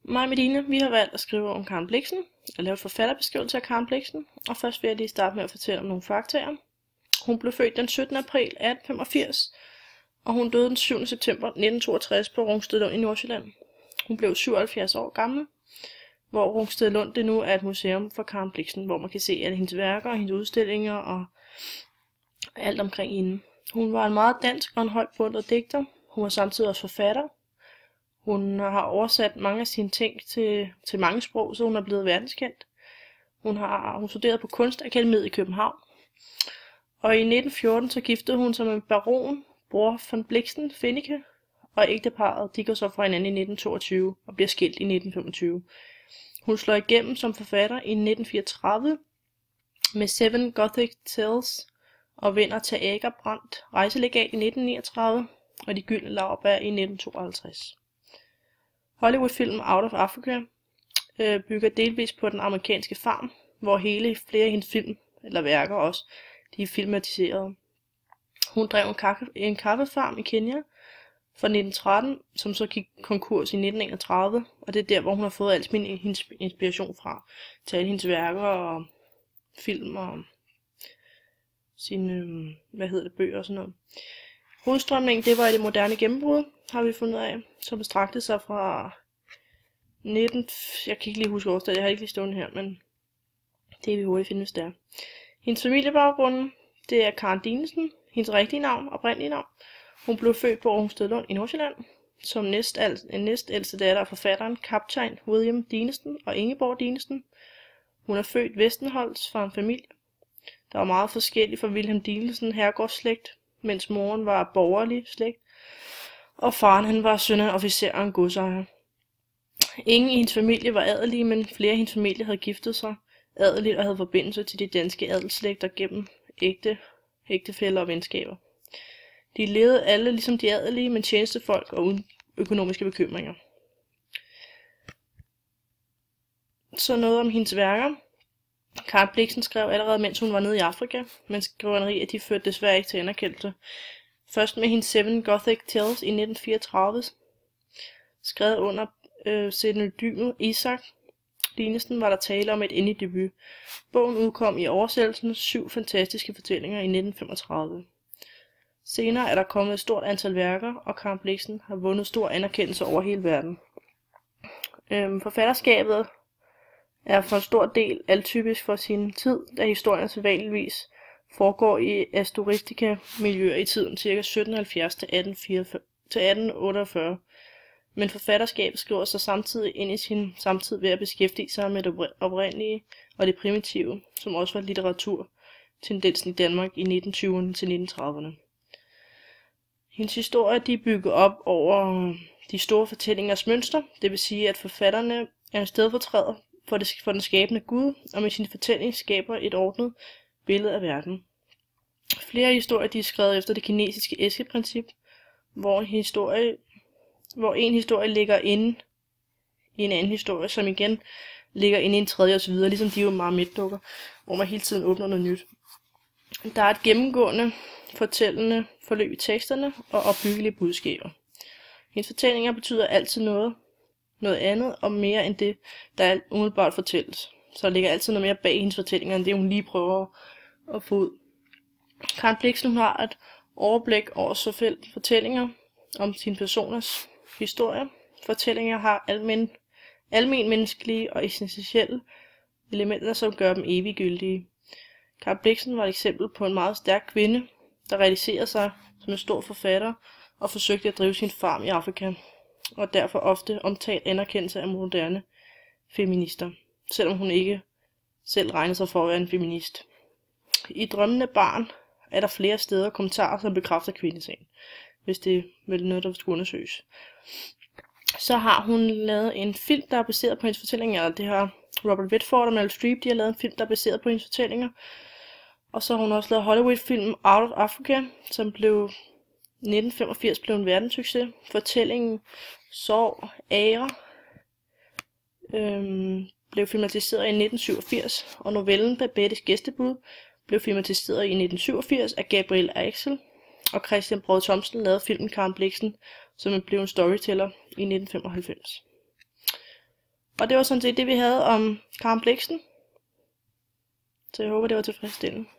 Mig og Medina, vi har valgt at skrive om Karen Blixen, og lave forfatterbeskrivelse af Karen Blixen, og først vil jeg lige starte med at fortælle om nogle faktaer. Hun blev født den 17. april 1885, og hun døde den 7. september 1962 på Rungstedlund i Nordsjælland. Hun blev 77 år gammel, hvor Rungstedlund det nu er et museum for Karen Blixen, hvor man kan se alle hendes værker og hendes udstillinger og alt omkring hende. Hun var en meget dansk og en højt beundret digter. Hun var samtidig også forfatter. Hun har oversat mange af sine ting til mange sprog, så hun er blevet verdenskendt. Hun studerede på Kunstakademiet i København. Og i 1914 så giftede hun sig med baron Bror von Blixen Fennike, og ægteparret de går så fra hinanden i 1922 og bliver skilt i 1925. Hun slår igennem som forfatter i 1934 med Seven Gothic Tales og vinder Teater Brandt rejselegat i 1939 og De Gyldne Laurbær i 1952. Hollywood-filmen Out of Africa bygger delvis på den amerikanske farm, hvor flere af hendes film, eller værker også, de er filmatiseret. Hun drev en kaffefarm i Kenya fra 1913, som så gik konkurs i 1931, og det er der, hvor hun har fået al hendes inspiration fra til alle hendes værker og film og sine, bøger og sådan noget. Hovedstrømningen, det var i det moderne gennembrud, har vi fundet af, som bestrakte sig fra jeg kan ikke lige huske årstallet, jeg har ikke lige stående her, men det er vi hurtigt finde, hvis det er. Hendes familiebaggrund, det er Karen Dinesen, hendes rigtige navn, oprindelige navn. Hun blev født på Rungstedlund i Nordsjælland, som næstældste datter af forfatteren kaptajn William Dinesen og Ingeborg Dinesen. Hun er født Vestenholz fra en familie, der var meget forskellig fra Wilhelm Dinesen herregårdsslægt, mens moren var borgerlig slægt, og faren han var søn af en officer og en godsejer. Ingen i hendes familie var adelige, men flere af hendes familie havde giftet sig adeligt og havde forbindelse til de danske adelsslægter gennem ægtefæller og venskaber. De levede alle ligesom de adelige, men tjenestefolk og uden økonomiske bekymringer. Så noget om hendes værker. Karen Blixen skrev allerede, mens hun var nede i Afrika, men skriverier de førte desværre ikke til anerkendelse. Først med hendes Seven Gothic Tales i 1934, skrevet under pseudonymet Isaac Dinesen, var der tale om et indie-debut. Bogen udkom i oversættelsen 7 fantastiske fortællinger i 1935. Senere er der kommet et stort antal værker, og Karen Blixen har vundet stor anerkendelse over hele verden. Forfatterskabet er for en stor del atypisk for sin tid, da historien sædvanligvis foregår i astoristika-miljøer i tiden ca. 1770 til 1848. Men forfatterskabet skriver sig samtidig ind i sin samtid ved at beskæftige sig med det oprindelige og det primitive, som også var litteraturtendensen i Danmark i 1920'erne til 1930'erne. Hendes historier de bygger op over de store fortællingers mønster, det vil sige, at forfatterne er en stedfortræder for den skabende Gud, og med sin fortælling skaber et ordnet billede af verden. Flere historier de er skrevet efter det kinesiske æskeprincip, hvor en historie ligger inde i en anden historie, som igen ligger inde i en tredje osv., ligesom de jo marmotdukker, hvor man hele tiden åbner noget nyt. Der er et gennemgående fortællende forløb i teksterne og opbyggelige budskaber. Hendes fortællinger betyder altid noget andet og mere end det, der umiddelbart fortælles. Så der ligger altid noget mere bag hendes fortællinger, end det hun lige prøver at få ud. Karen Blixen har et overblik over såvel fortællinger om sine personers historie. Fortællinger har almen menneskelige og essentielle elementer, som gør dem eviggyldige. Karen Blixen var et eksempel på en meget stærk kvinde, der realiserede sig som en stor forfatter og forsøgte at drive sin farm i Afrika, og derfor ofte omtalt anerkendelse af moderne feminister, selvom hun ikke selv regnede sig for at være en feminist. I Drømmende barn er der flere steder kommentarer, som bekræfter kvindesagen, hvis det er vel noget, der skulle undersøges. Så har hun lavet en film, der er baseret på hendes fortællinger, eller det har Robert Redford og Meryl Streep, de har lavet en film, der er baseret på hendes fortællinger. Og så har hun også lavet Hollywood-filmen Out of Africa, som blev 1985 blev en verdenssucces. Fortællingen Sorg, Ære blev filmatiseret i 1987, og novellen Babettes gæstebud blev filmatiseret i 1987 af Gabriel Axel, og Christian Braad Thomsen lavede filmen Karen Blixen, som blev en storyteller i 1995. Og det var sådan set det, vi havde om Karen Blixen. Så jeg håber, det var tilfredsstillende.